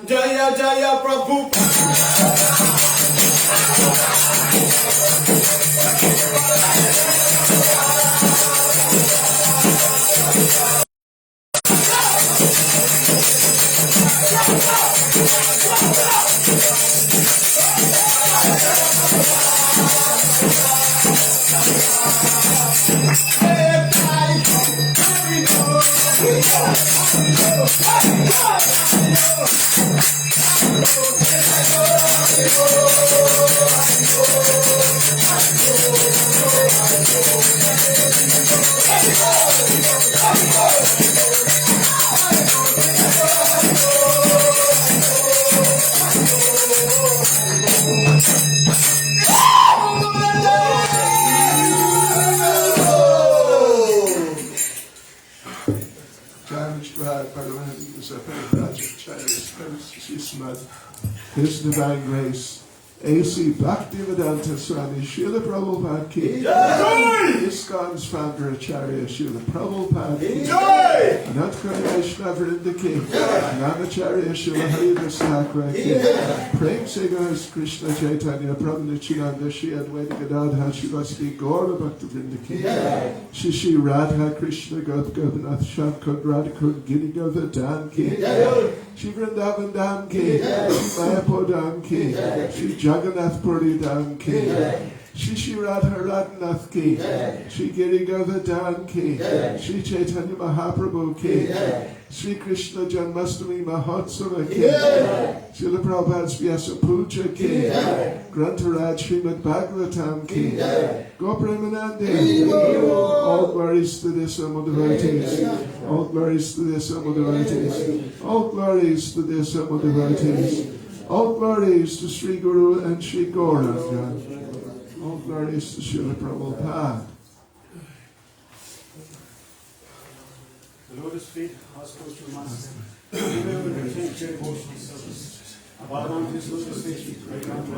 Jaya Jaya Prabhu. His Divine Grace, A.C. Bhakti Swami, Srila Prabhupada Ki, ISKCON's founder Acharya Srila Prabhupada Ki, Anantkarya Vaishnava Vrinda Ki, Namacharya Srila Haridas Thakur Ki, Prem Singers Krishna Caitanya Prabhu Nityananda Shri Advaita Gadadhar Shivasti Gaura Bhakta Vrinda Ki, Shishi Radha Krishna Goth Gopinath Shankar Radhakund Giri Govardhan Ki, Shri Vrindavan Dham Ki, Shri Mayapur Dham Ki, Shri Jagannath Puri Dham Ki, Shri Radha Radhanath Ki, Shri Giri Govardhan Ki, Shri Chaitanya Mahaprabhu Ki, Shri Krishna Janmastami Mahotsava Ki, Srila Prabhupada's Vyasa Puja Ki, Grantaraj Srimad Bhagavatam Ki, Gopremanande, all glories to the Sama devotees, all glories to the Sama devotees, all glories to the Sama devotees, all glories to Sri Guru and Sri Gauranga, all glories to Srila Prabhupada. The lotus feet are supposed to master. Bhagavatam is lotus feet, right down to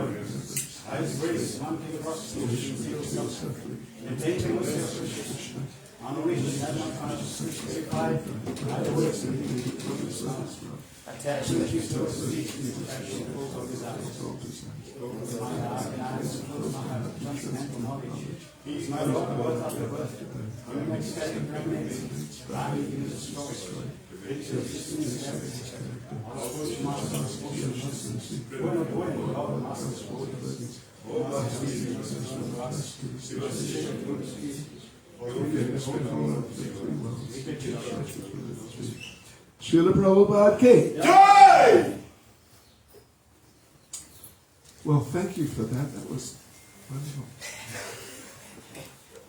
eyes raised, one to the cross, zero self. And take the mercy on the way to the Adamant consciousness, say five, either way, attach the keys to us, feet, action, close of his eyes. Close my eyes, and eyes, close my heart, transcendental knowledge. He's my Lord, worth of the birth. When the ecstatic pregnancy, Rami is destroyed. It's your existence in everything. All spiritual masters, spiritual masters, we're not going with all the masters, spiritual. All masters, spiritual masters, Srila Prabhupada Ki. Jai! Well, thank you for that. That was wonderful.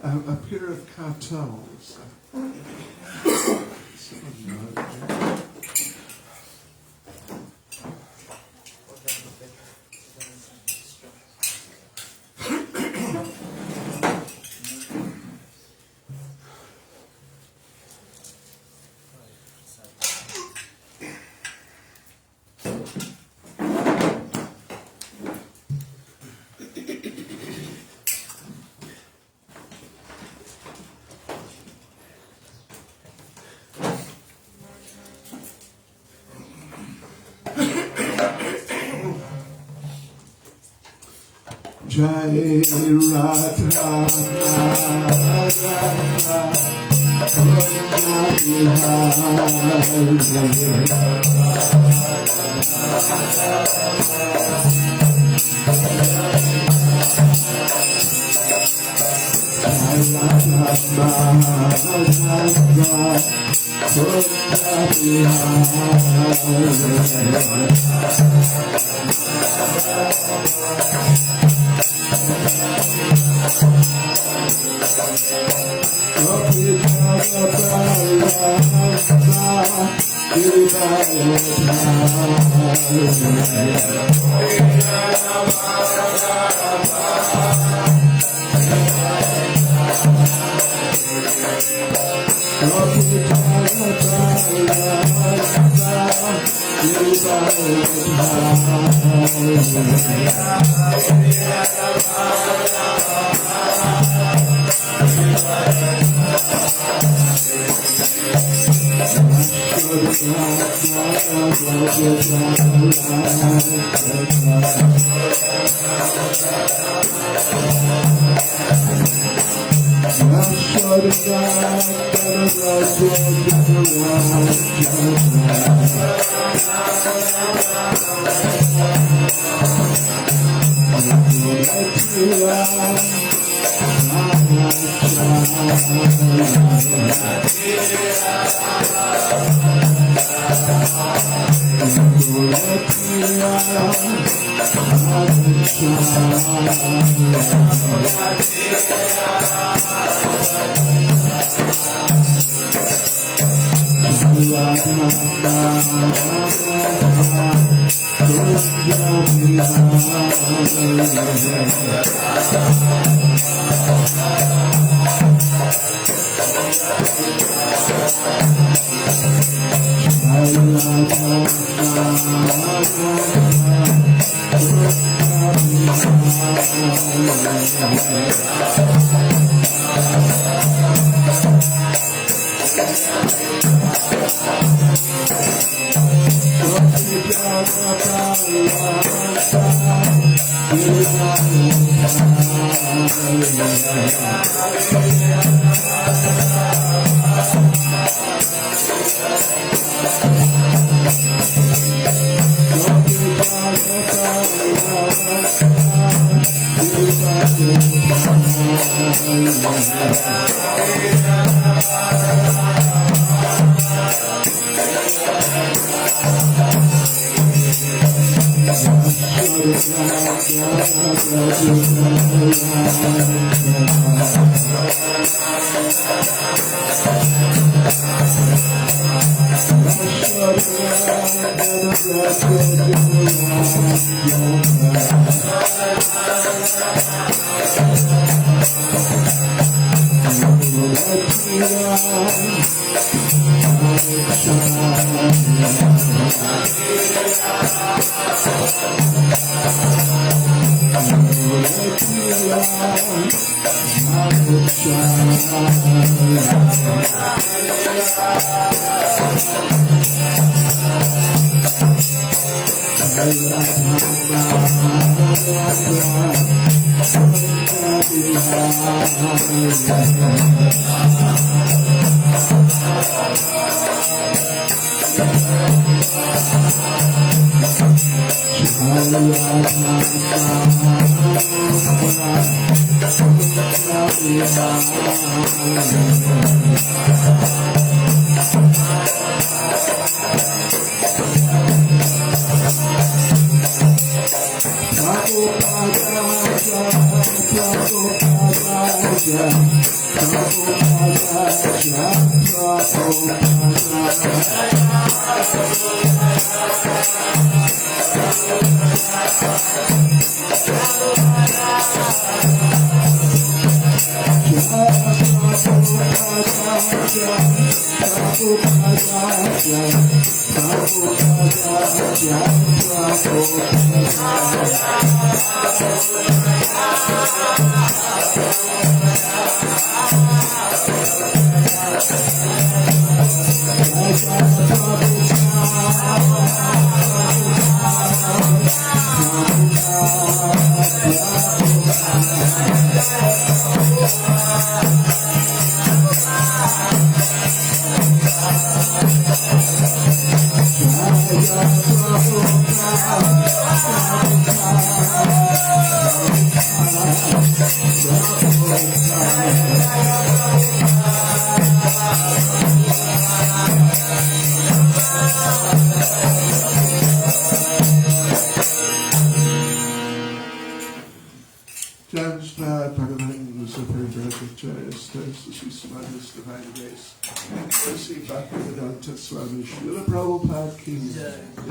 A pair of cartels. Jai Radha Divine grace. Bhakti Swami Srila Prabhupada ki,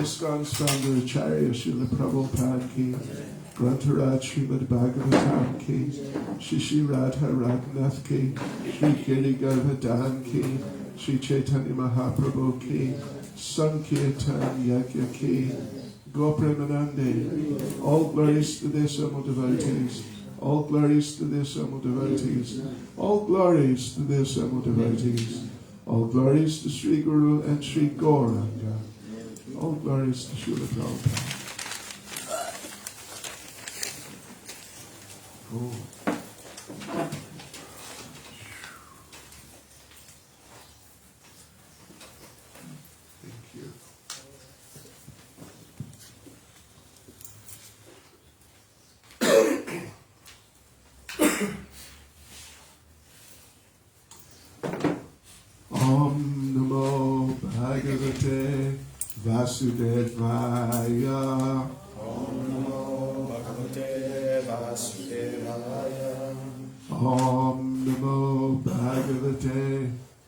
ISKCON's founder Acharya Srila Prabhupada ki, Grantaraj Srimad Bhagavatam ki, Shishi Radha Raghunath ki, Shri Giri Govardhan ki, Shri Chaitanya Mahaprabhu ki, Sankirtan Yagyaki, Gopremanande. All glories to their Samal devotees. All glories to their Samal devotees. All glories to their Samal devotees. All glories to Sri Guru and Sri Gauranga. All glories to Srila Prabhupada. Oh. Thank you. Om Namo Bhagavate Vasudevaya. Om Namo Bhagavate Vasudevaya. Om Namo Bhagavate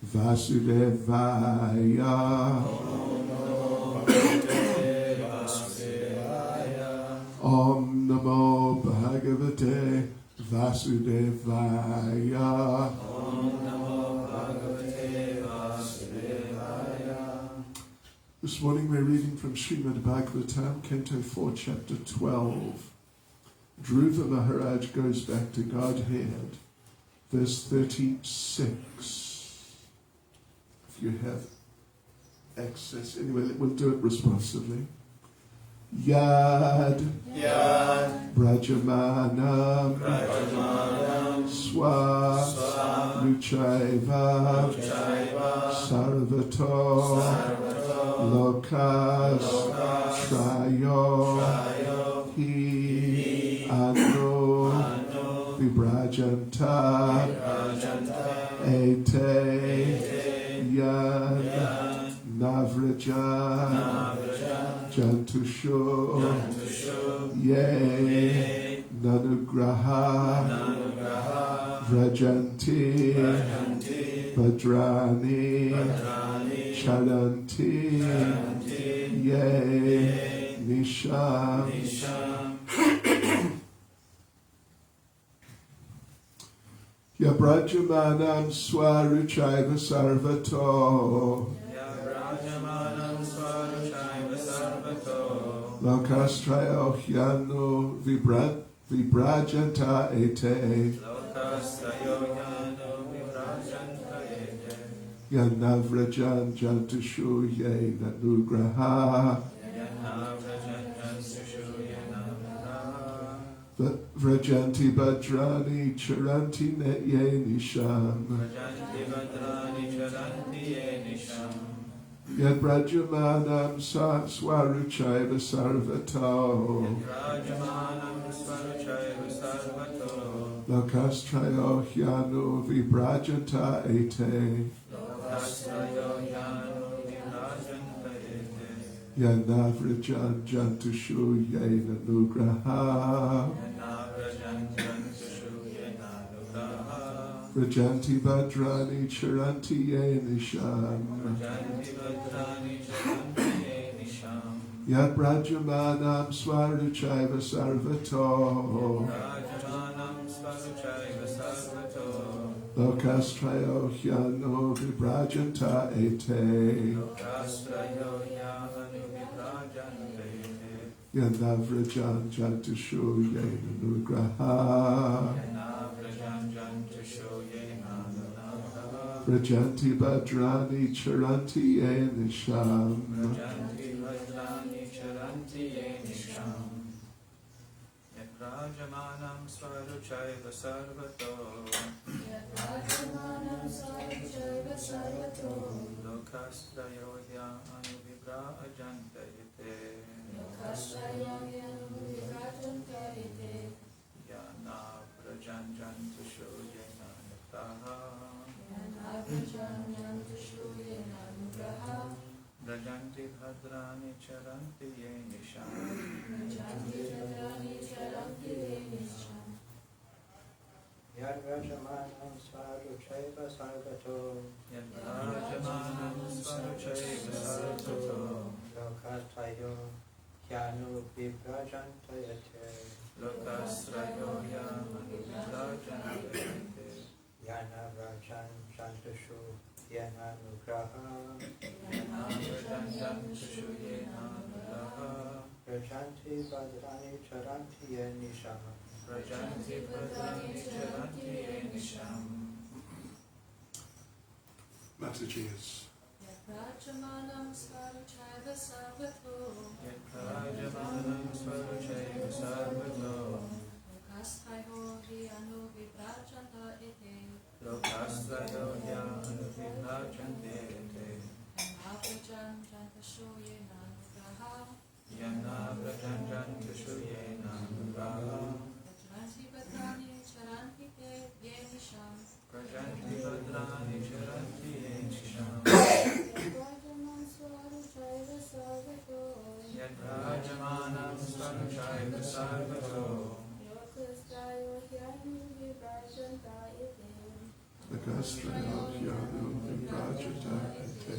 Vasudevaya. Om Namo Bhagavate Vasudevaya. Om Namo Bhagavate Vasudevaya. Om Namo Bhagavate Vasudevaya. This morning we're reading from Srimad Bhagavatam, Canto 4, Chapter 12. Dhruva Maharaj goes back to Godhead, verse 36. If you have access, anyway, we'll do it responsively. Yad Brajamanam Swa Ruchaiva Sarvato Lokas Trayo Hi Anu Vibrajanta Ete Yan Navrajan Jantusho Ye Nanugraha Vrajanti Bhadrani Charanti Ye Nisham Yabrajamanam Swaruchaiva Sarvato Lokastrayo Hyano Vibrajanta Ete Yanavrajan Jantushu Ye Nanugraha Vrajanti Bhadrani Charanti Net Ye Nisham Yad Brajamanam Swaruchaiva Sarvato Lokastrayo Hyano Vibrajanta Ete Yanavrajan Jantushu Ye Nanugraha Vrajanti Bhadrani Charanti Ye Nisham Yad Brajamanam Swaruchaiva Sarvato Lokastrayo Hyano Vibrajanta Ete Yanavrajan Jantushu Ye Nanugraha Vrajanti Bhadrani Charanti Ye Nisham Yaprajamanam Swaruchaiva Sarvato Lokastrayoya Anuvibrajanta Yate Yana Prajanjantushu Yena Nugraha Brajanti Bhadrani Charanti Ye Nisham Yaprajamanam Swaruchaiva Sarvato Lokastrayo Hyano Vibrajanta Yate Yana Vrajan Jantushu Yena Nugraha Rajanti Bhadrani Charanti Nisham. Mataji is. Yaprajamanam Svaruchaiva Sarvato Lokasthayo Hyanu Vibrajanta Ete Yanabrajan Jantashoyena Nugraha Vajranti Bhadrani Charanti Te Yenisham Yaprajamanam Svaruchaiva Sarvato Lokasthayo Hyanu Vibrajanta Ete Nakastayo Hyanu Vibrajata Ete.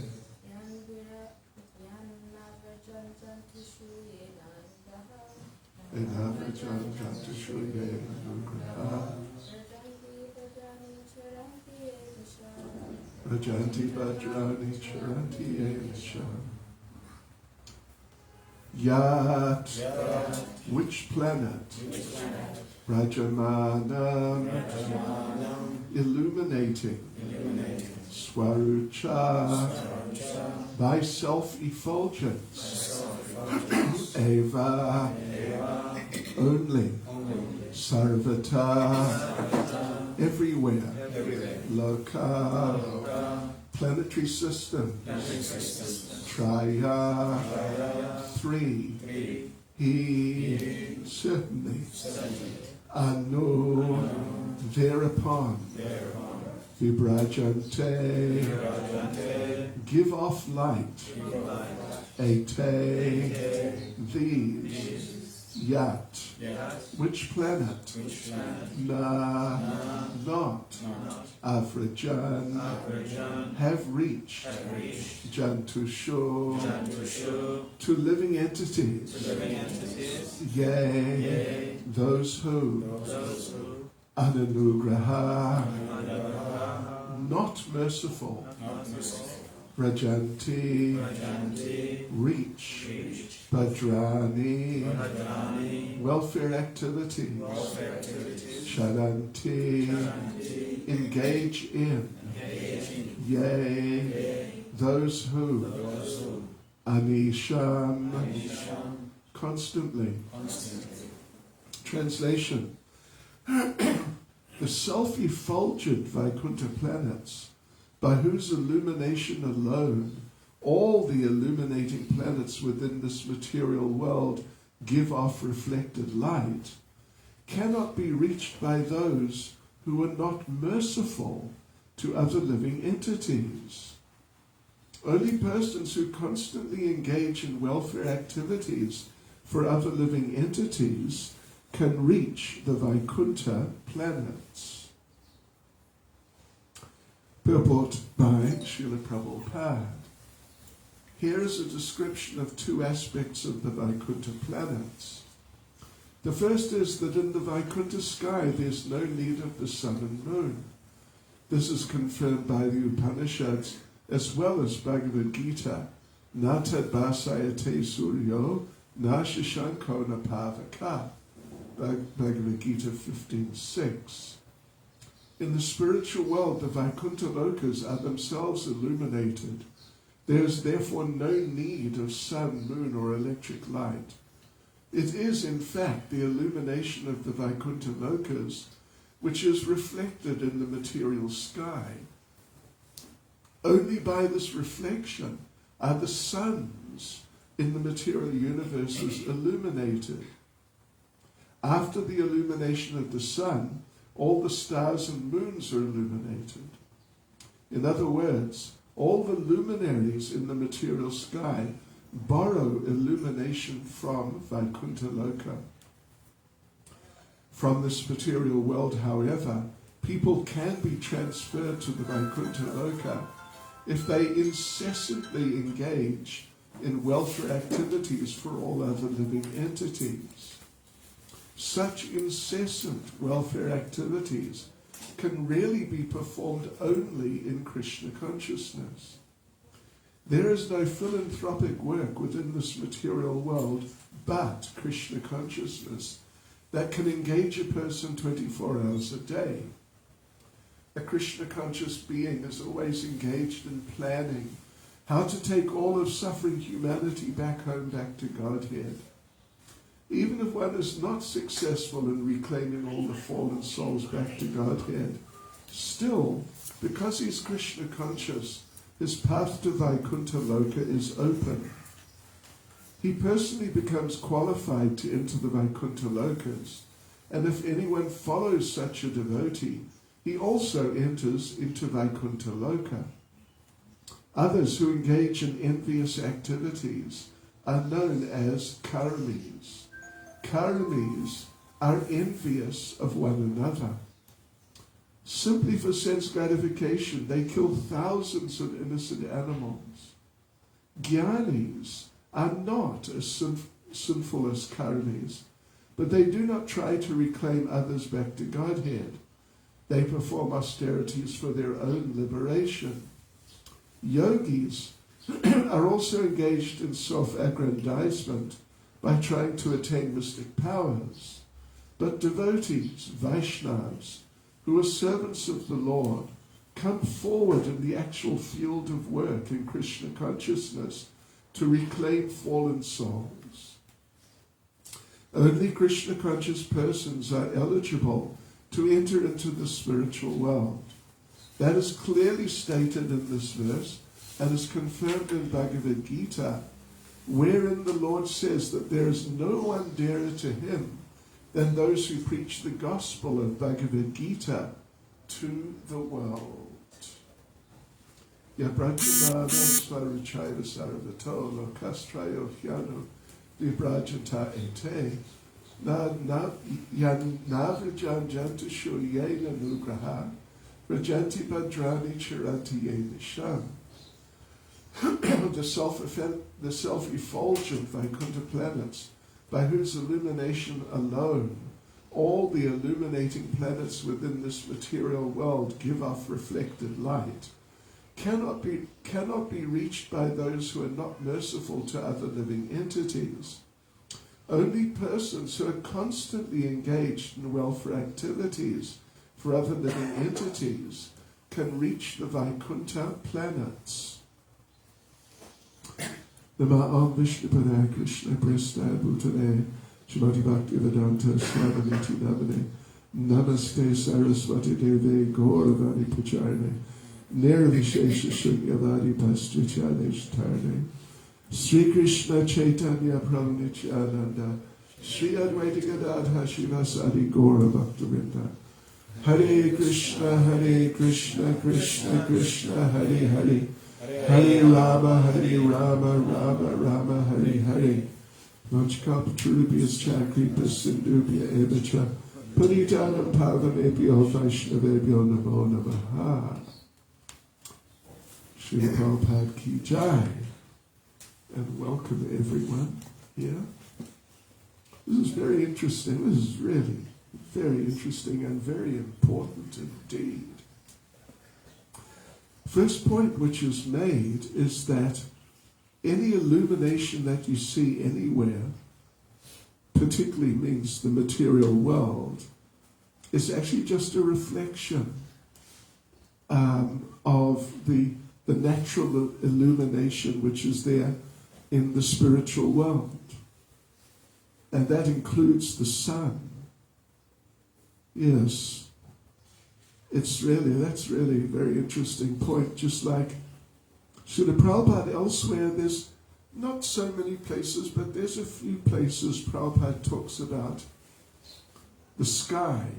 Enavrajan Jantashoyena Nugraha Rajanti Bhadrani Charanti Yenisham. Yat, which planet? Rajamanam, illuminating. Swarucha, by self-effulgence. Eva, only. Sarvata, everywhere. Loka, planetary system. Traya, three. He, certainly. Anu, thereupon. Vibrajante, give off light. Ete, these. Yat, which planet? Na, not. Avrajan, have reached. Jantusho, to living entities. Yea, those who. Ananugraha, not merciful. Rajanti, reach. Bhadrani, welfare activities. Sharanti, engage in. Yea, those who. Anisham, constantly. Translation. The self-effulgent Vaikuntha planets, by whose illumination alone all the illuminating planets within this material world give off reflected light, cannot be reached by those who are not merciful to other living entities. Only persons who constantly engage in welfare activities for other living entities can reach the Vaikuntha planets. Purport by Srila Prabhupada. Here is a description of two aspects of the Vaikuntha planets. The first is that in the Vaikuntha sky there is no need of the sun and moon. This is confirmed by the Upanishads as well as Bhagavad Gita. Nata basayate suryo na shashanko na pavaka. Bhagavad Gita 15:6. In the spiritual world, the Vaikuntha lokas are themselves illuminated. There is therefore no need of sun, moon, or electric light. It is, in fact, the illumination of the Vaikuntha lokas which is reflected in the material sky. Only by this reflection are the suns in the material universes illuminated. After the illumination of the sun, all the stars and moons are illuminated. In other words, all the luminaries in the material sky borrow illumination from Vaikuntha Loka. From this material world, however, people can be transferred to the Vaikuntha Loka if they incessantly engage in welfare activities for all other living entities. Such incessant welfare activities can really be performed only in Krishna consciousness. There is no philanthropic work within this material world but Krishna consciousness that can engage a person 24 hours a day. A Krishna conscious being is always engaged in planning how to take all of suffering humanity back home, back to Godhead. Even if one is not successful in reclaiming all the fallen souls back to Godhead, still, because he's Krishna conscious, his path to Vaikuntha Loka is open. He personally becomes qualified to enter the Vaikuntha Lokas, and if anyone follows such a devotee, he also enters into Vaikuntha Loka. Others who engage in envious activities are known as karmis. Karmis are envious of one another. Simply for sense gratification, they kill thousands of innocent animals. Jnanis are not as sinful as karmis, but they do not try to reclaim others back to Godhead. They perform austerities for their own liberation. Yogis are also engaged in self-aggrandizement by trying to attain mystic powers. But devotees, Vaishnavas, who are servants of the Lord, come forward in the actual field of work in Krishna consciousness to reclaim fallen souls. Only Krishna conscious persons are eligible to enter into the spiritual world. That is clearly stated in this verse and is confirmed in Bhagavad Gita, wherein the Lord says that there is no one dearer to him than those who preach the gospel of Bhagavad Gita to the world. Yabrajamana svaruchaiva sarvato lokastrayo hyano vibrajanta ete navrajan jantashu yena nugraha rajanti badrani chiranti yenisham. The self-effulgent Vaikuntha planets, by whose illumination alone all the illuminating planets within this material world give off reflected light, cannot be reached by those who are not merciful to other living entities. Only persons who are constantly engaged in welfare activities for other living entities can reach the Vaikuntha planets. Nama Vishnupada Krishna Prestha Bhutane Srimad Bhakti Swami Namane Namaste Saraswati Deve Gauravani Pacharne Nirvishesha Shunyavadi Pastrichane Shtarne Sri Krishna Caitanya Prabhu Nityananda Sri Advaita Gadadha Shivasadi Gaura Bhaktavinda Hare Krishna Krishna Krishna Hare Hare Hare Rama, Rama Rama, Hare Hare. Vajkapatrubias Chakripas Sindubhya Evacha Panitanam Pavanebhyo Vaishnavebhyo Namo Namaha. Srila Prabhupada Ki Jai. And welcome everyone here. This is very interesting. This is really very interesting and very important indeed. First point which is made is that any illumination that you see anywhere, particularly means the material world, is actually just a reflection of the natural illumination which is there in the spiritual world. And that includes the sun. Yes. That's really a very interesting point. Just like Srila Prabhupada elsewhere, there's not so many places, but there's a few places Prabhupada talks about the sky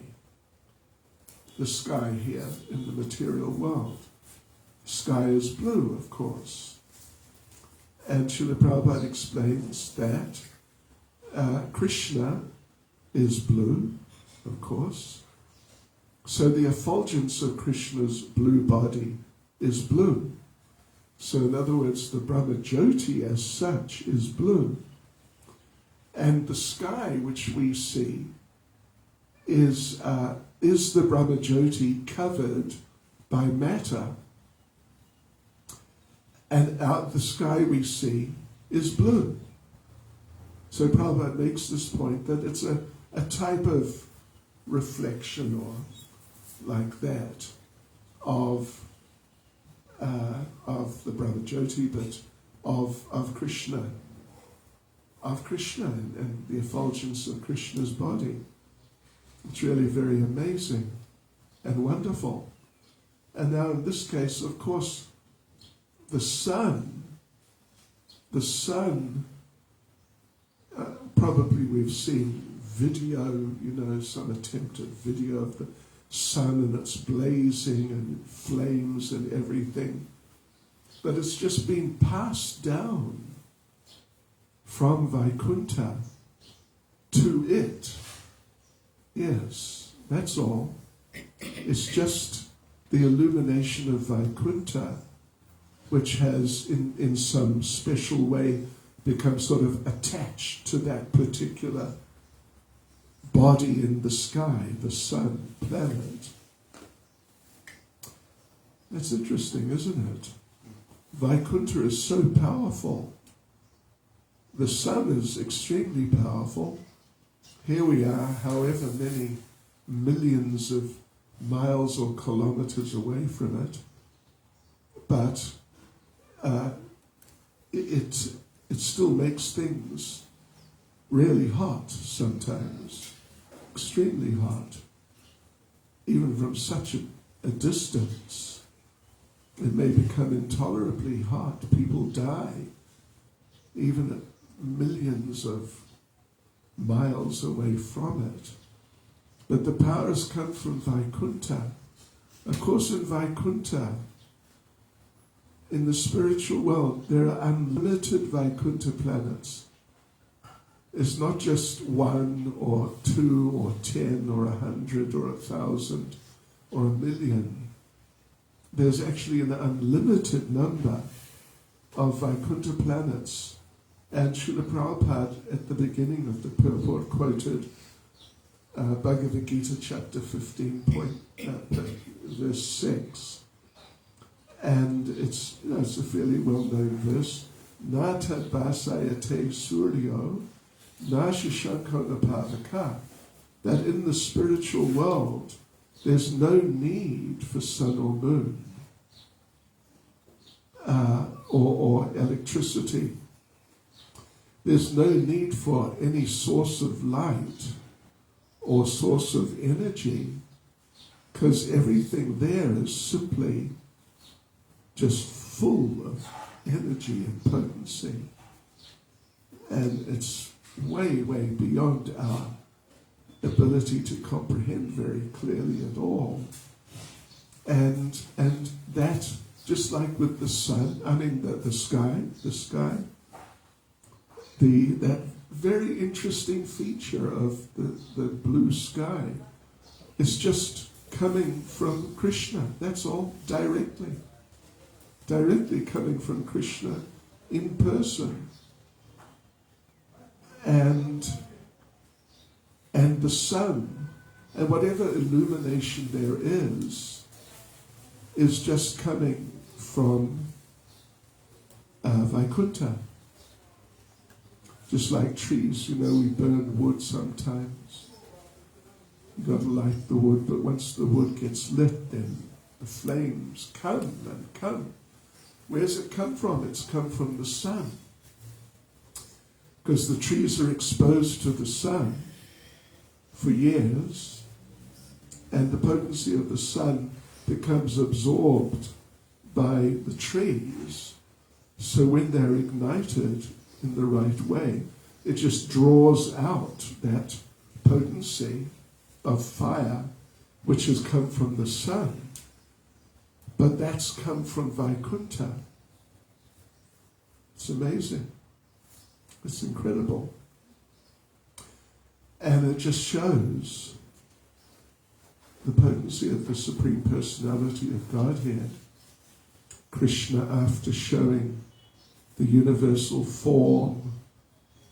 here in the material world. The sky is blue, of course. And Srila Prabhupada explains that Krishna is blue, of course. So the effulgence of Krishna's blue body is blue. So in other words, the Brahma Jyoti as such is blue. And the sky which we see is the Brahma Jyoti covered by matter. and out the sky we see is blue. So Prabhupada makes this point that it's a type of reflection or like that of the brother Jyoti, but of Krishna. Of Krishna and the effulgence of Krishna's body. It's really very amazing and wonderful. And now in this case, of course, the sun, probably we've seen video, some attempted video of the sun and it's blazing and flames and everything. But it's just been passed down from Vaikuntha to it. Yes, that's all. It's just the illumination of Vaikuntha, which has in some special way become sort of attached to that particular body in the sky, the sun, planet. That's interesting, isn't it? Vaikuntha is so powerful. The sun is extremely powerful. Here we are, however many millions of miles or kilometers away from it, but it still makes things really hot sometimes, extremely hot, even from such a distance. It may become intolerably hot. People die, even at millions of miles away from it. But the powers come from Vaikuntha. Of course, in Vaikuntha, in the spiritual world, there are unlimited Vaikuntha planets. It's not just 1 or 2 or 10 or 100 or 1,000 or 1,000,000. There's actually an unlimited number of Vaikuntha planets. And Srila Prabhupada, at the beginning of the purport, quoted Bhagavad Gita chapter 15, verse 6. And it's a fairly well-known verse. Na tad basayate suryo, na shashanko napavaka. That in the spiritual world, there's no need for sun or moon or electricity. There's no need for any source of light or source of energy, because everything there is simply just full of energy and potency. And it's way, way beyond our ability to comprehend very clearly at all. And that, just like with the sun, the sky, that very interesting feature of the blue sky is just coming from Krishna. That's all, directly coming from Krishna in person. And the sun, and whatever illumination there is just coming from Vaikuntha. Just like trees, we burn wood sometimes. You've got to light the wood, but once the wood gets lit, then the flames come and come. Where's it come from? It's come from the sun. Because the trees are exposed to the sun for years, and the potency of the sun becomes absorbed by the trees. So when they're ignited in the right way, it just draws out that potency of fire which has come from the sun. But that's come from Vaikuntha. It's amazing. It's incredible. And it just shows the potency of the Supreme Personality of Godhead. Krishna, after showing the universal form,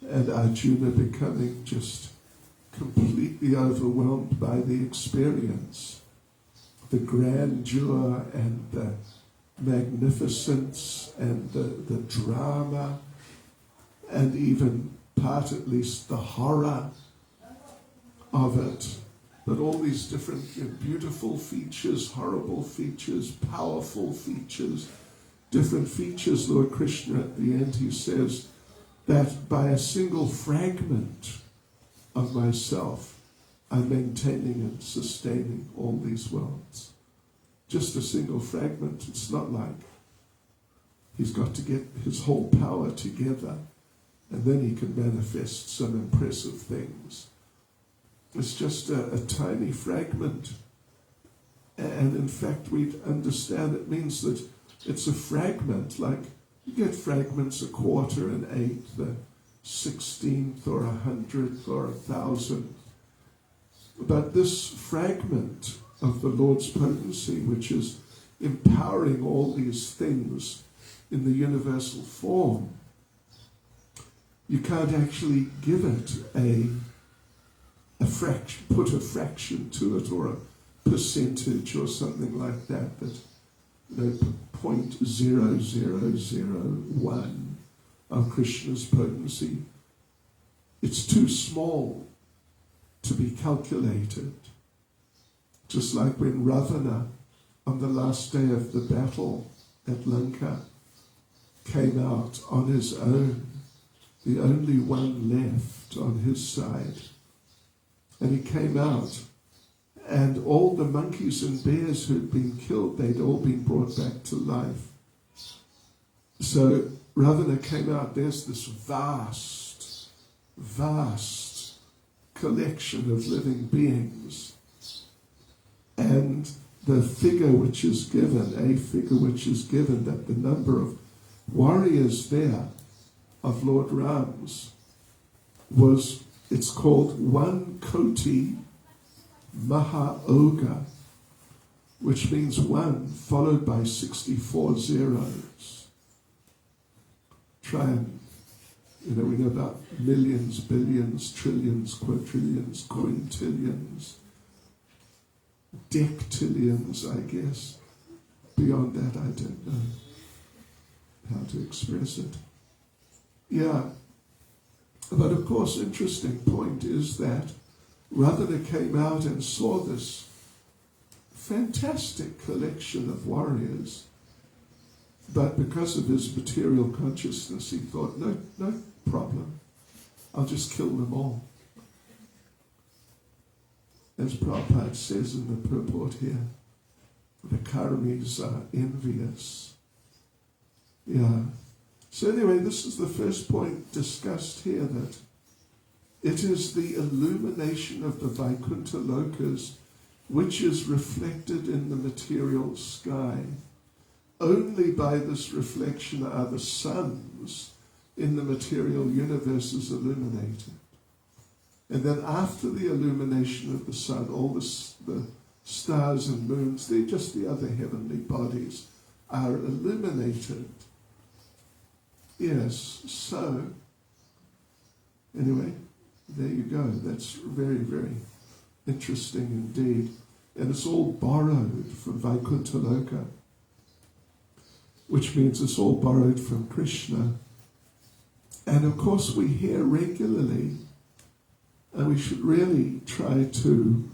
and Arjuna becoming just completely overwhelmed by the experience, the grandeur and magnificence and the drama, and even part, at least, the horror of it. But all these different beautiful features, horrible features, powerful features, different features, Lord Krishna, at the end, he says that by a single fragment of myself, I'm maintaining and sustaining all these worlds. Just a single fragment. It's not like he's got to get his whole power together and then he can manifest some impressive things. It's just a tiny fragment. And in fact, we understand it means that it's a fragment, like you get fragments, a quarter, an eighth, a 16th, or 100th, or 1,000th. But this fragment of the Lord's potency, which is empowering all these things in the universal form, you can't actually give it a fraction, put a fraction to it, or a percentage or something like that, 0.0001 of Krishna's potency. It's too small to be calculated. Just like when Ravana, on the last day of the battle at Lanka, came out on his own, the only one left on his side. And he came out, and all the monkeys and bears who'd been killed, they'd all been brought back to life. So Ravana came out, there's this vast collection of living beings. And the figure which is given, that the number of warriors there of Lord Ram's was, it's called 1 Koti Maha-Oga, which means 1 followed by 64 zeros. Try and, we know about millions, billions, trillions, quadrillions, quintillions, dectillions, I guess. Beyond that, I don't know how to express it. Yeah. But of course, interesting point is that Ravana came out and saw this fantastic collection of warriors, but because of his material consciousness, he thought, no problem, I'll just kill them all. As Prabhupada says in the purport here, the Karamis are envious. Yeah. So anyway, this is the first point discussed here, that it is the illumination of the Vaikuntha Lokas which is reflected in the material sky. Only by this reflection are the suns in the material universes illuminated. And then after the illumination of the sun, all the stars and moons, they're just the other heavenly bodies, are illuminated. Yes, so, anyway, there you go. That's very, very interesting indeed. And it's all borrowed from Vaikuntha Loka, which means it's all borrowed from Krishna. And of course we hear regularly, and we should really try to,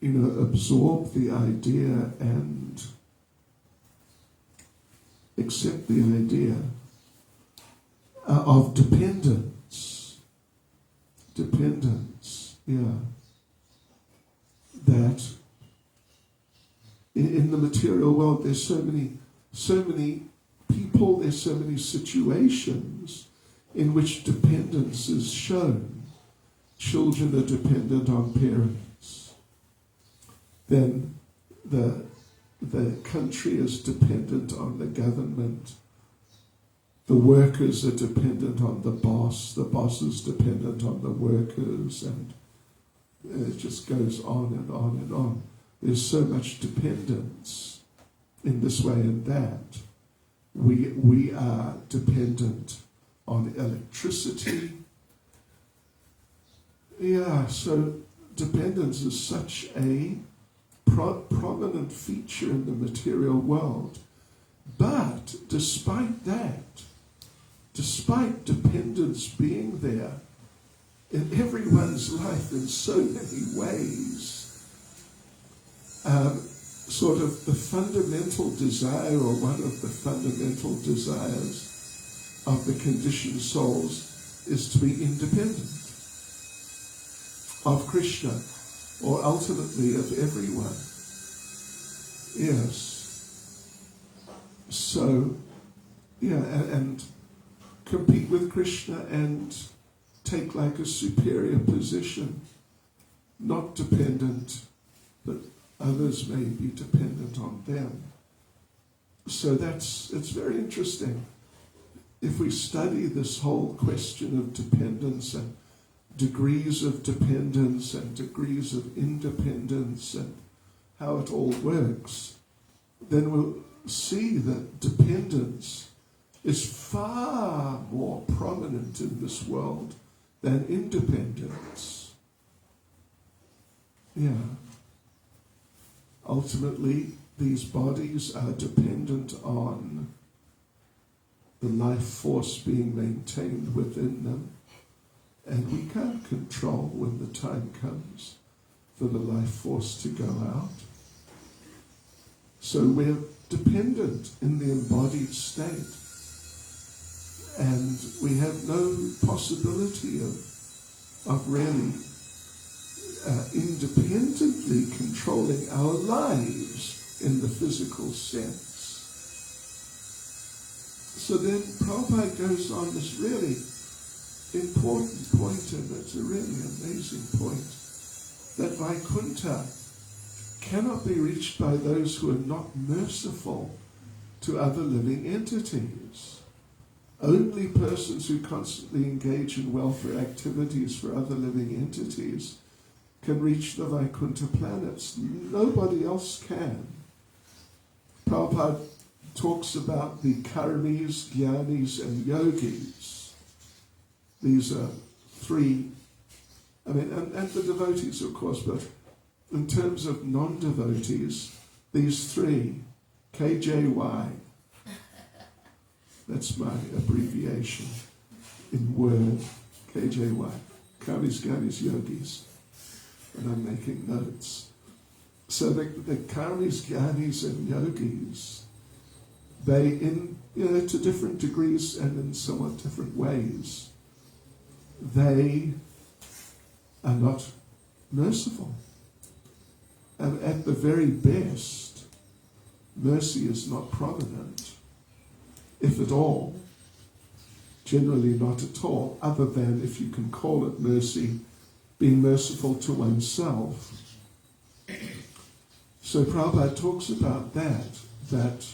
absorb the idea and accept the idea of dependence. Dependence, yeah. That in the material world there's so many people, there's so many situations in which dependence is shown. Children are dependent on parents. Then the country is dependent on the government. The workers are dependent on the boss is dependent on the workers, and it just goes on and on and on. There's so much dependence in this way and that. We are dependent on electricity. Yeah, so dependence is such a prominent feature in the material world. But despite that, despite dependence being there in everyone's life in so many ways, sort of the fundamental desire, or one of the fundamental desires of the conditioned souls, is to be independent of Krishna, or ultimately of everyone. Yes. So, yeah, and compete with Krishna and take like a superior position, not dependent, but others may be dependent on them. So it's very interesting. If we study this whole question of dependence and degrees of dependence and degrees of independence and how it all works, then we'll see that dependence is far more prominent in this world than independence. Yeah. Ultimately, these bodies are dependent on the life force being maintained within them, and we can't control when the time comes for the life force to go out. So we're dependent in the embodied state, and we have no possibility of really independently controlling our lives in the physical sense. So then Prabhupada goes on this really important point, and it's a really amazing point, that Vaikuntha cannot be reached by those who are not merciful to other living entities. Only persons who constantly engage in welfare activities for other living entities can reach the Vaikuntha planets. Nobody else can. Prabhupada talks about the karmis, jnanis, and yogis. These are three, and the devotees, of course, but in terms of non-devotees, these three, KJY, that's my abbreviation in word, KJY, karmis, jnanis, yogis, when I'm making notes. So the karmis, jnanis, and yogis, they, to different degrees and in somewhat different ways, they are not merciful. And at the very best, mercy is not prominent, if at all, generally not at all, other than, if you can call it mercy, being merciful to oneself. So Prabhupada talks about that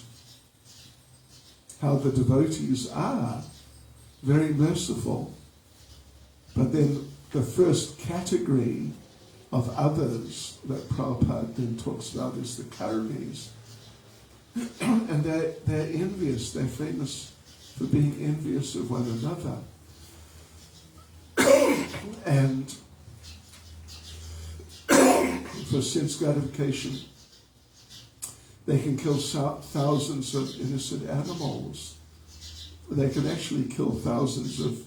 how the devotees are very merciful, but then the first category of others that Prabhupada then talks about is the karmis. And they're envious, they're famous for being envious of one another. And for sense gratification, they can kill thousands of innocent animals. They can actually kill thousands of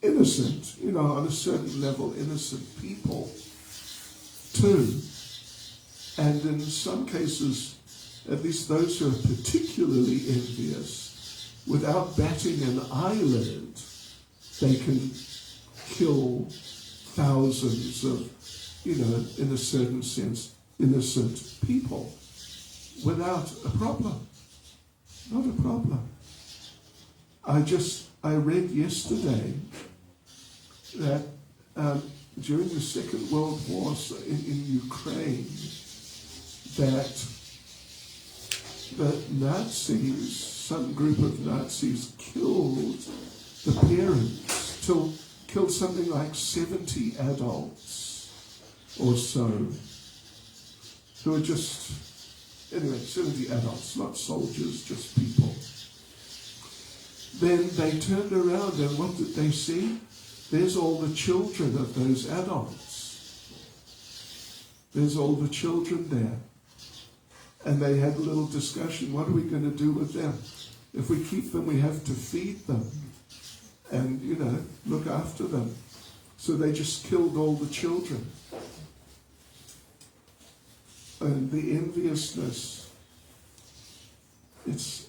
innocent, on a certain level, innocent people too. And in some cases, at least those who are particularly envious, without batting an eyelid, they can kill thousands of, in a certain sense, innocent people without a problem. Not a problem. I read yesterday that during the Second World War in Ukraine, that the Nazis, some group of Nazis, killed the parents, killed something like 70 adults or so, who were just, 70 adults, not soldiers, just people. Then they turned around and what did they see? There's all the children of those adults. there's all the children there. And they had a little discussion, what are we going to do with them? If we keep them, we have to feed them and, look after them. So they just killed all the children. And the enviousness, it's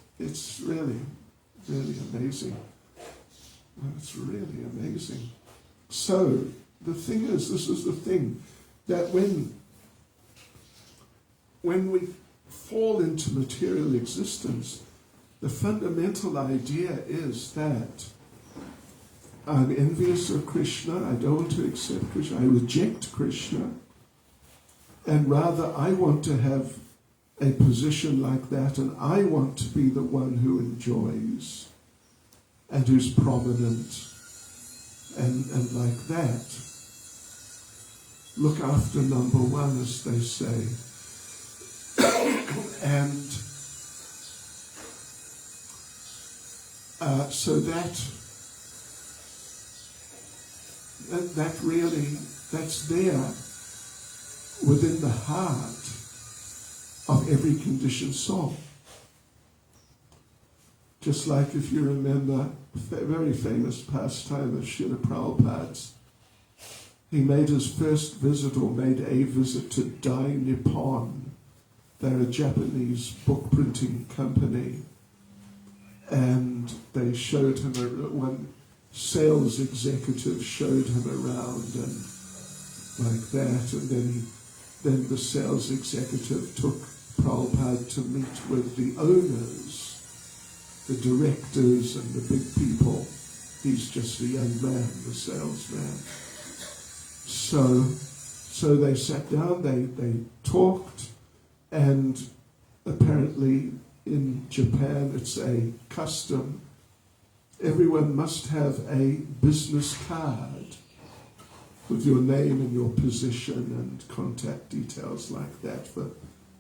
really, really amazing. It's really amazing. So the thing is, this is the thing, that when we fall into material existence, the fundamental idea is that I'm envious of Krishna, I don't want to accept Krishna, I reject Krishna, and rather I want to have a position like that, and I want to be the one who enjoys and who's prominent and like that. Look after number one, as they say. And so that really, that's there within the heart of every conditioned soul. Just like if you remember a very famous pastime of Srila Prabhupada's, he made his first visit, or made a visit, to Dai Nippon. They're a Japanese book printing company. And they showed him, one sales executive showed him around and like that. And then the sales executive took Prabhupada to meet with the owners, the directors and the big people. He's just a young man, the salesman. So they sat down, they talked, and apparently in Japan it's a custom. Everyone must have a business card with your name and your position and contact details like that for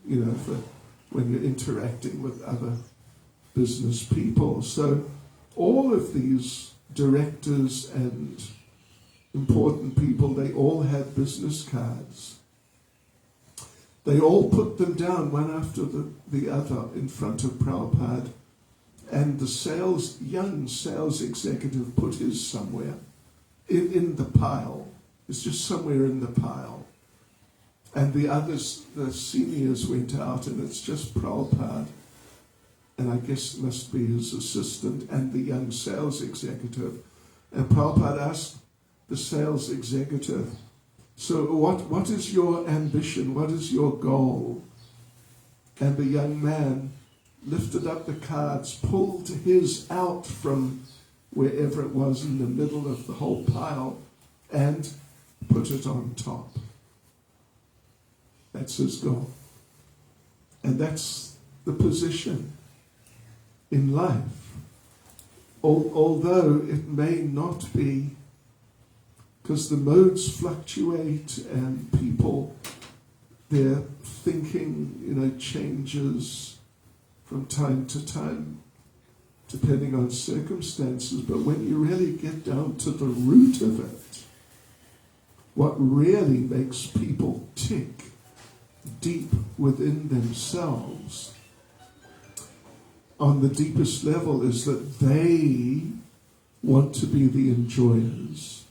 when you're interacting with other business people. So all of these directors and important people, they all had business cards. They all put them down one after the other in front of Prabhupada, and the young sales executive put his somewhere in the pile. It's just somewhere in the pile. And the others, the seniors, went out, and it's just Prabhupada, and I guess it must be his assistant and the young sales executive. And Prabhupada asked the sales executive, so what is your ambition? What is your goal? And the young man lifted up the cards, pulled his out from wherever it was in the middle of the whole pile, and put it on top. That's his goal. And that's the position in life. Although it may not be, because the modes fluctuate and people, their thinking, changes from time to time, depending on circumstances. But when you really get down to the root of it, what really makes people tick deep within themselves, on the deepest level, is that they want to be the enjoyers.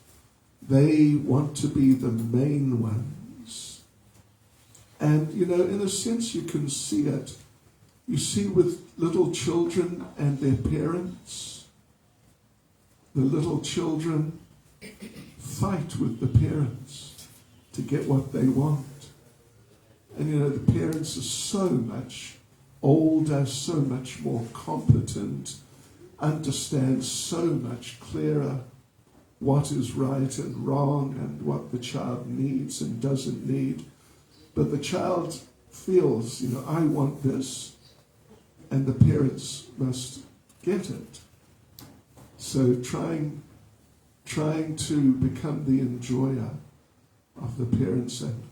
They want to be the main ones. And, in a sense you can see it. You see with little children and their parents. The little children fight with the parents to get what they want. And, the parents are so much older, so much more competent, understand so much clearer what is right and wrong and what the child needs and doesn't need. But the child feels, I want this, and the parents must get it. So trying to become the enjoyer of the parents and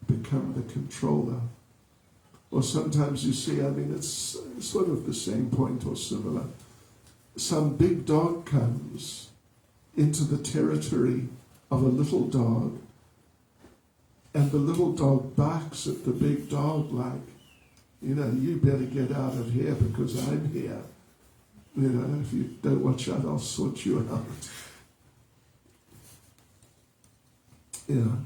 become the controller. Or sometimes you see, it's sort of the same point or similar. Some big dog comes into the territory of a little dog, and the little dog barks at the big dog like, you know, you better get out of here because I'm here. You know, if you don't watch out, I'll sort you out. Yeah.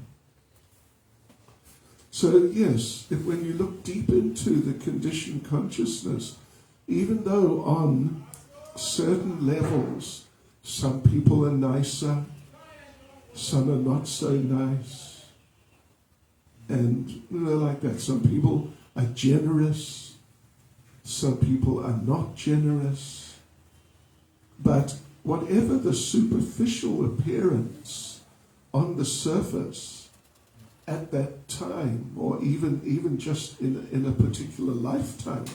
So yes, when you look deep into the conditioned consciousness, even though on certain levels, some people are nicer, some are not so nice, and you know, like that. Some people are generous, some people are not generous. But whatever the superficial appearance on the surface at that time, or even just in a particular lifetime,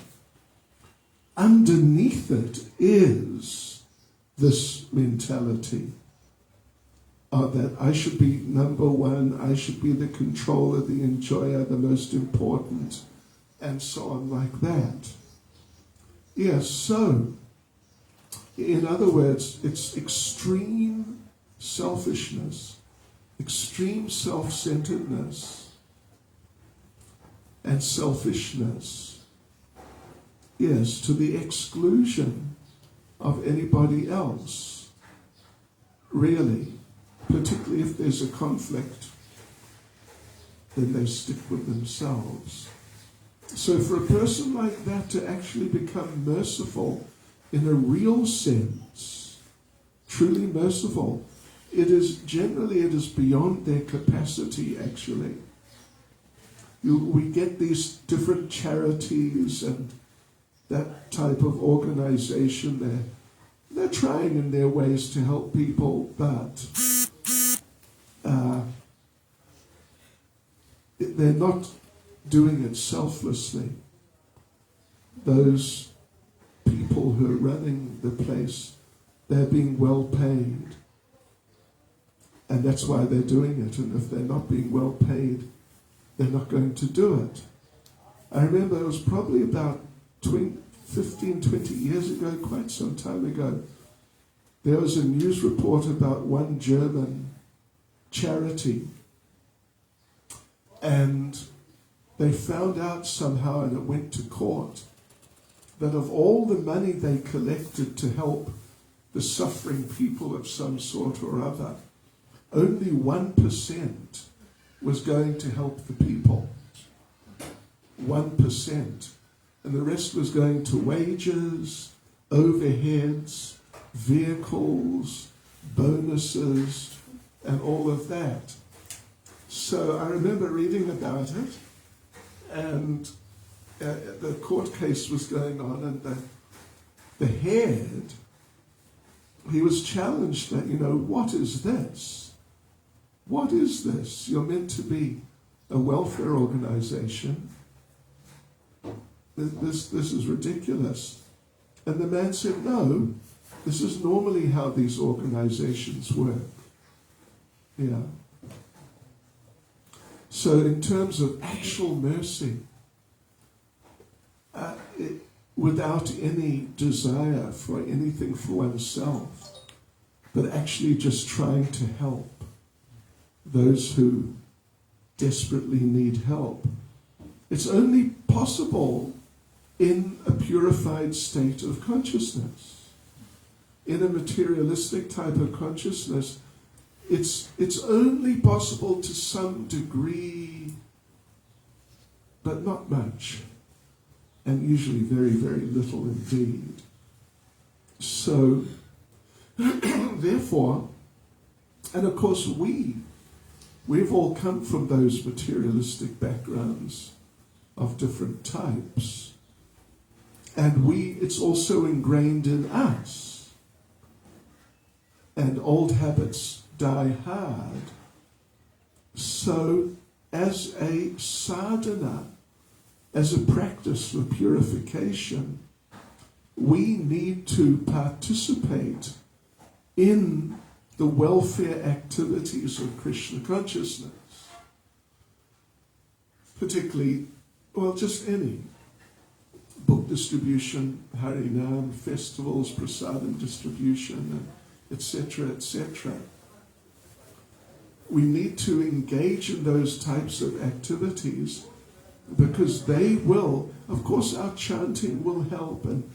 underneath it is this mentality that I should be number one, I should be the controller, the enjoyer, the most important, and so on like that. Yes, so, in other words, it's extreme selfishness, extreme self-centeredness, and selfishness, yes, to the exclusion of anybody else, really. Particularly if there's a conflict, then they stick with themselves. So for a person like that to actually become merciful in a real sense, truly merciful, it is beyond their capacity actually. We get these different charities and that type of organization. They're trying in their ways to help people, but they're not doing it selflessly. Those people who are running the place, they're being well paid. And that's why they're doing it. And if they're not being well paid, they're not going to do it. I remember it was probably about 15, 20 years ago, quite some time ago, there was a news report about one German charity. And they found out somehow, and it went to court, that of all the money they collected to help the suffering people of some sort or other, only 1% was going to help the people. 1%. And the rest was going to wages, overheads, vehicles, bonuses, and all of that. So I remember reading about it, and the court case was going on, and the head, he was challenged that, what is this? What is this? You're meant to be a welfare organization. This is ridiculous. And the man said, no, this is normally how these organizations work. Yeah. So in terms of actual mercy, without any desire for anything for oneself, but actually just trying to help those who desperately need help, it's only possible in a purified state of consciousness. In a materialistic type of consciousness, it's only possible to some degree, but not much, and usually very, very little indeed. So, therefore, and of course we've all come from those materialistic backgrounds of different types, and it's also ingrained in us, and old habits die hard. So as a sadhana, as a practice for purification, we need to participate in the welfare activities of Krishna consciousness. Particularly, just any book distribution, Harinam, festivals, prasadam distribution, etc., etc. we need to engage in those types of activities because they will, of course our chanting will help and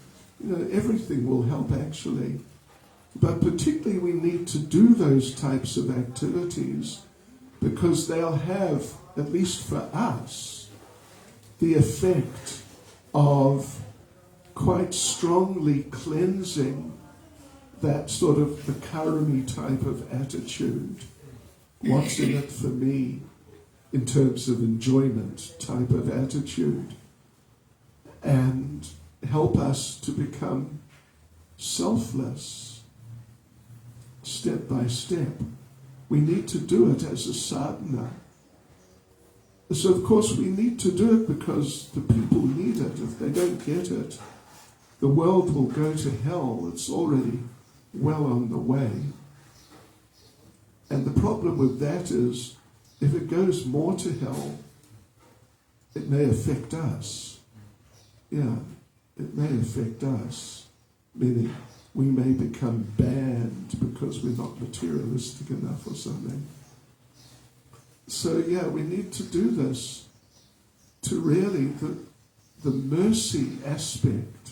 everything will help actually. But particularly we need to do those types of activities because they'll have, at least for us, the effect of quite strongly cleansing that sort of the karami type of attitude. What's in it for me in terms of enjoyment type of attitude, and help us to become selfless step by step. We need to do it as a sadhana. So of course we need to do it because the people need it. If they don't get it, the world will go to hell. It's already well on the way. And the problem with that is, if it goes more to hell, it may affect us. Yeah, it may affect us. Meaning, we may become banned because we're not materialistic enough or something. So yeah, we need to do this to really, the mercy aspect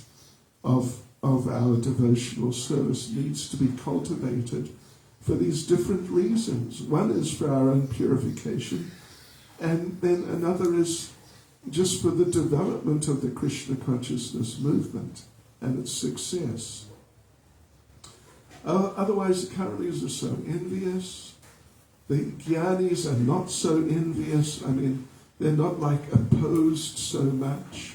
of our devotional service needs to be cultivated for these different reasons. One is for our own purification, and then another is just for the development of the Krishna consciousness movement and its success. Otherwise, the Karalis are so envious. The Jnanis are not so envious. I mean, they're not like opposed so much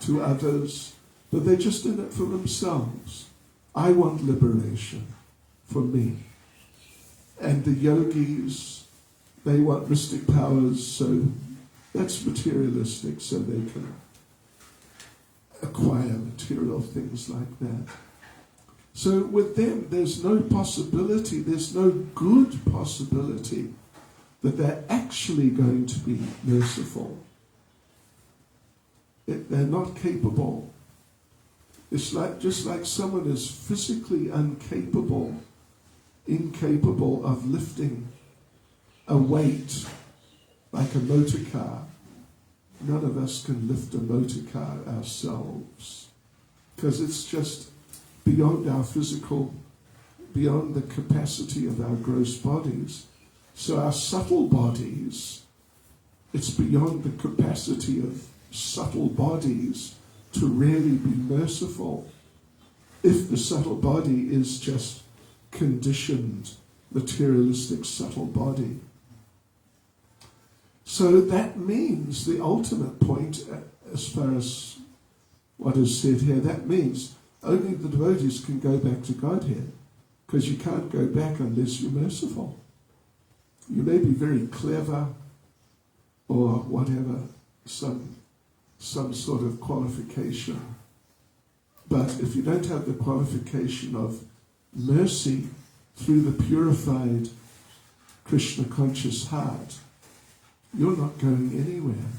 to others, but they're just in it for themselves. I want liberation for me. And the yogis, they want mystic powers, so that's materialistic, so they can acquire material things like that. So with them, there's no possibility, there's no good possibility that they're actually going to be merciful. They're not capable. It's just like someone is physically incapable of lifting a weight like a motor car. None of us can lift a motor car ourselves because it's just beyond our physical, beyond the capacity of our gross bodies. So our subtle bodies, it's beyond the capacity of subtle bodies to really be merciful if the subtle body is just conditioned, materialistic subtle body. So that means the ultimate point, as far as what is said here, that means only the devotees can go back to Godhead, because you can't go back unless you're merciful. You may be very clever or whatever, some sort of qualification. But if you don't have the qualification of mercy through the purified Krishna conscious heart, you're not going anywhere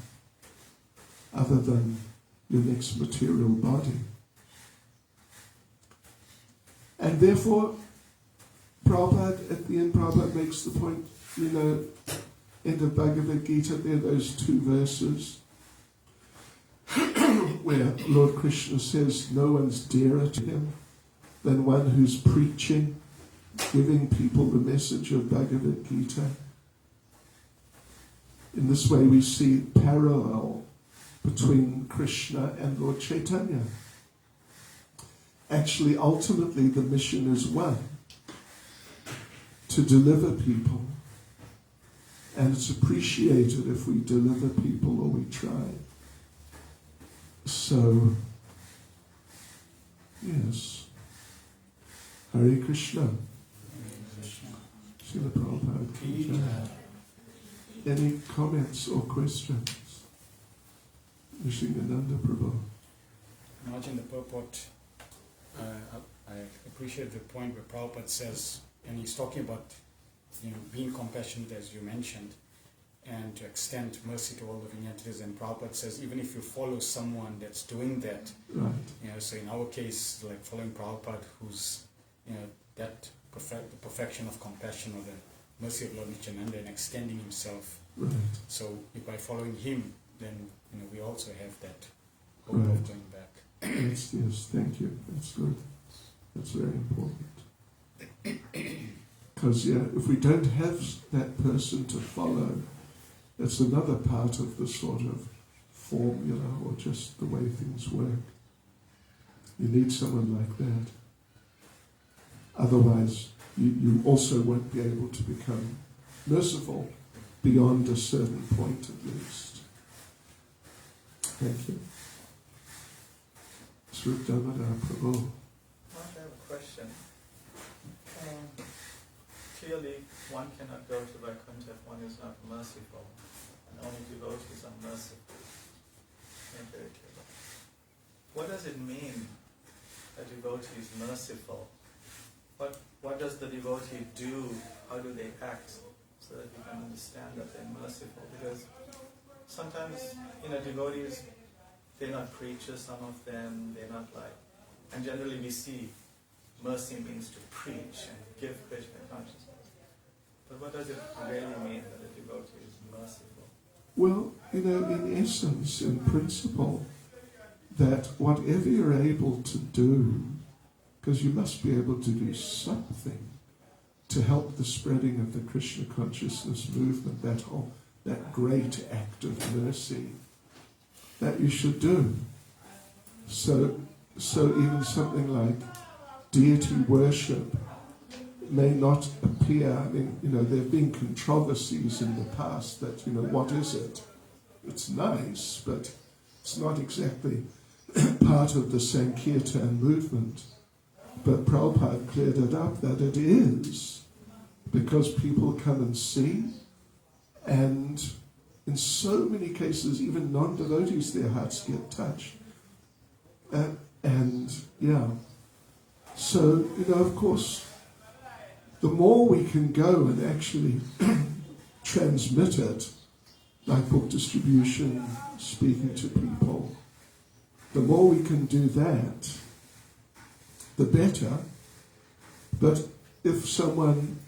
other than your next material body. And therefore, Prabhupada, at the end, Prabhupada makes the point, in the Bhagavad Gita, there are those two verses where Lord Krishna says no one's dearer to him than one who's preaching, giving people the message of Bhagavad Gita. In this way we see parallel between Krishna and Lord Caitanya. Actually, ultimately the mission is one, to deliver people. And it's appreciated if we deliver people or we try. So, yes. Hare Krishna. Srila Prabhupada. Any comments or questions? Nishingananda Prabhu. Imagine the purport. I appreciate the point where Prabhupada says, and he's talking about being compassionate, as you mentioned, and to extend mercy to all living entities. And Prabhupada says, even if you follow someone that's doing that, right. So in our case, like following Prabhupada, who's, that the perfection of compassion or the mercy of Lord Nityananda and extending himself. Right. So if by following him, then we also have that hope Right. of going back. Yes, thank you. That's good. That's very important. Because, if we don't have that person to follow, that's another part of the sort of formula or just the way things work. You need someone like that. Otherwise, you also won't be able to become merciful beyond a certain point at least. Thank you. Sripdamada Prabhu. I have a question. Clearly, one cannot go to Vaikuntha if one is not merciful, and only devotees are merciful. Make very clear. What does it mean, a devotee is merciful? What does the devotee do? How do they act? So that you can understand that they're merciful. Because sometimes, devotees, they're not preachers, some of them, they're not like, and generally we see mercy means to preach and give Krishna consciousness. But what does it really mean that a devotee is merciful? Well, in essence, in principle, that whatever you're able to do, because you must be able to do something to help the spreading of the Krishna consciousness movement, that great act of mercy, that you should do. So even something like deity worship may not appear. I mean, there have been controversies in the past that, what is it? It's nice, but it's not exactly part of the Sankirtan movement. But Prabhupada cleared it up that it is, because people come and see, and in so many cases, even non-devotees, their hearts get touched. So, of course, the more we can go and actually transmit it, like book distribution, speaking to people, the more we can do that, the better. But if someone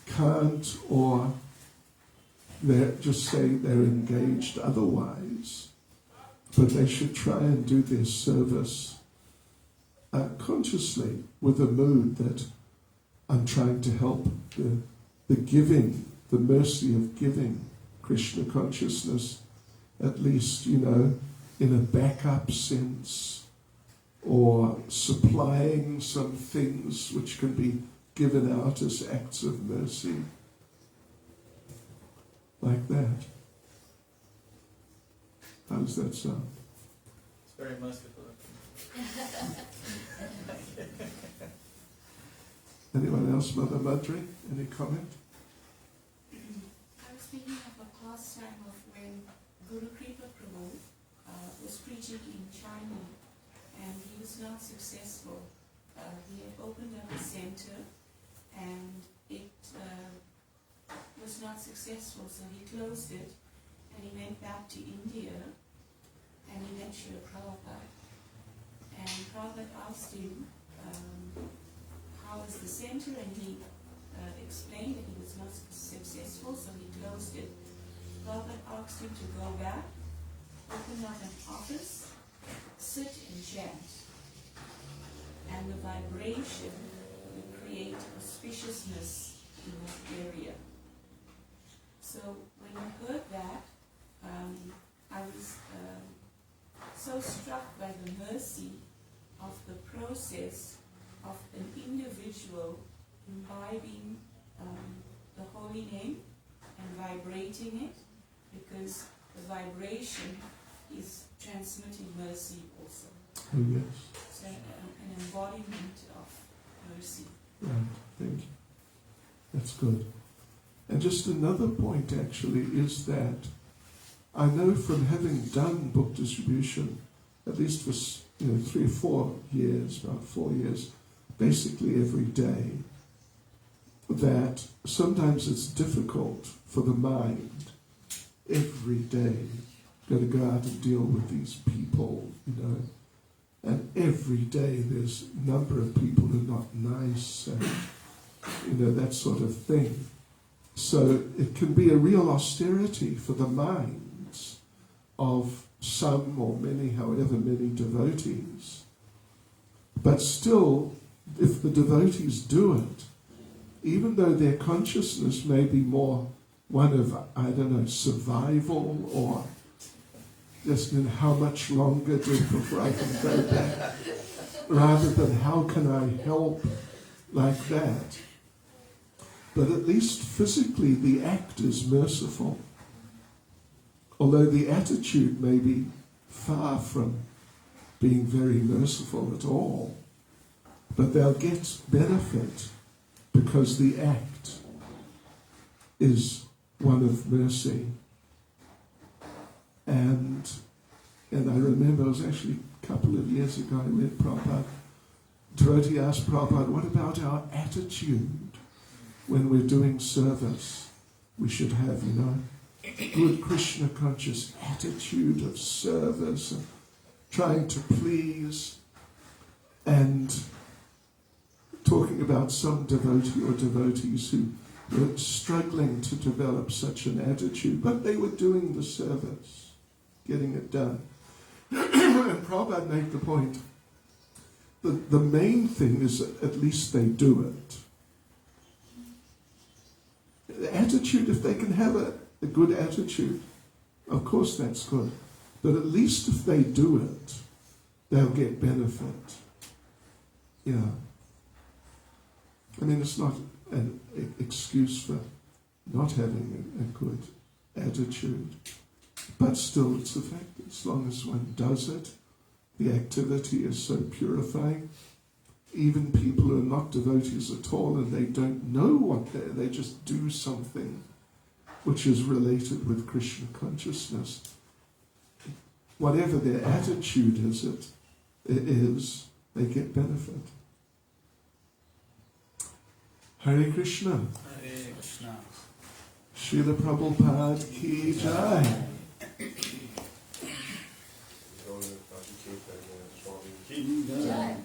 can't, or they're just saying they're engaged otherwise, but they should try and do their service consciously, with a mood that I'm trying to help the giving, the mercy of giving Krishna consciousness, at least, in a backup sense, or supplying some things which can be given out as acts of mercy, like that. How does that sound? It's very merciful. Anyone else, Mother Madri? Any comment? I was thinking of a pastime of when Guru Kripa Prabhu was preaching in China, and he was not successful. He had opened up a center, and it was not successful, so he closed it, and he went back to India, and he met Srila Prabhupada. And Prabhupada asked him, how was the center? And he explained that he was not successful, so he closed it. Prabhupada asked him to go back, open up an office, sit and chant. And the vibration would create auspiciousness in that area. So when I heard that, I was so struck by the mercy of the process of an individual imbibing the holy name and vibrating it, because the vibration is transmitting mercy also. Oh, yes. So an embodiment of mercy. Right, thank you. That's good. And just another point actually is that I know from having done book distribution, at least for 3 or 4 years, about 4 years, basically every day, that sometimes it's difficult for the mind every day got to go out and deal with these people, And every day there's a number of people who are not nice and, that sort of thing. So it can be a real austerity for the minds of some or many, however many devotees. But still, if the devotees do it, even though their consciousness may be more one of, survival or just in how much longer before I can go back, rather than how can I help like that. But at least physically the act is merciful, although the attitude may be far from being very merciful at all. But they'll get benefit because the act is one of mercy. And I remember it was actually a couple of years ago I met Prabhupada. Devotee asked Prabhupada, what about our attitude when we're doing service? We should have, good Krishna conscious attitude of service and trying to please, and talking about some devotee or devotees who were struggling to develop such an attitude, but they were doing the service, getting it done. And Prabhupada made the point that the main thing is that at least they do it. The attitude, if they can have a good attitude, of course that's good. But at least if they do it, they'll get benefit. Yeah. I mean, it's not an excuse for not having a good attitude. But still, it's a fact. As long as one does it, the activity is so purifying. Even people who are not devotees at all and they don't know what they just do something which is related with Krishna consciousness. Whatever their attitude is, they get benefit. Hare Krishna. Hare Krishna. Srila Prabhupada ki jai. Swami ki jai.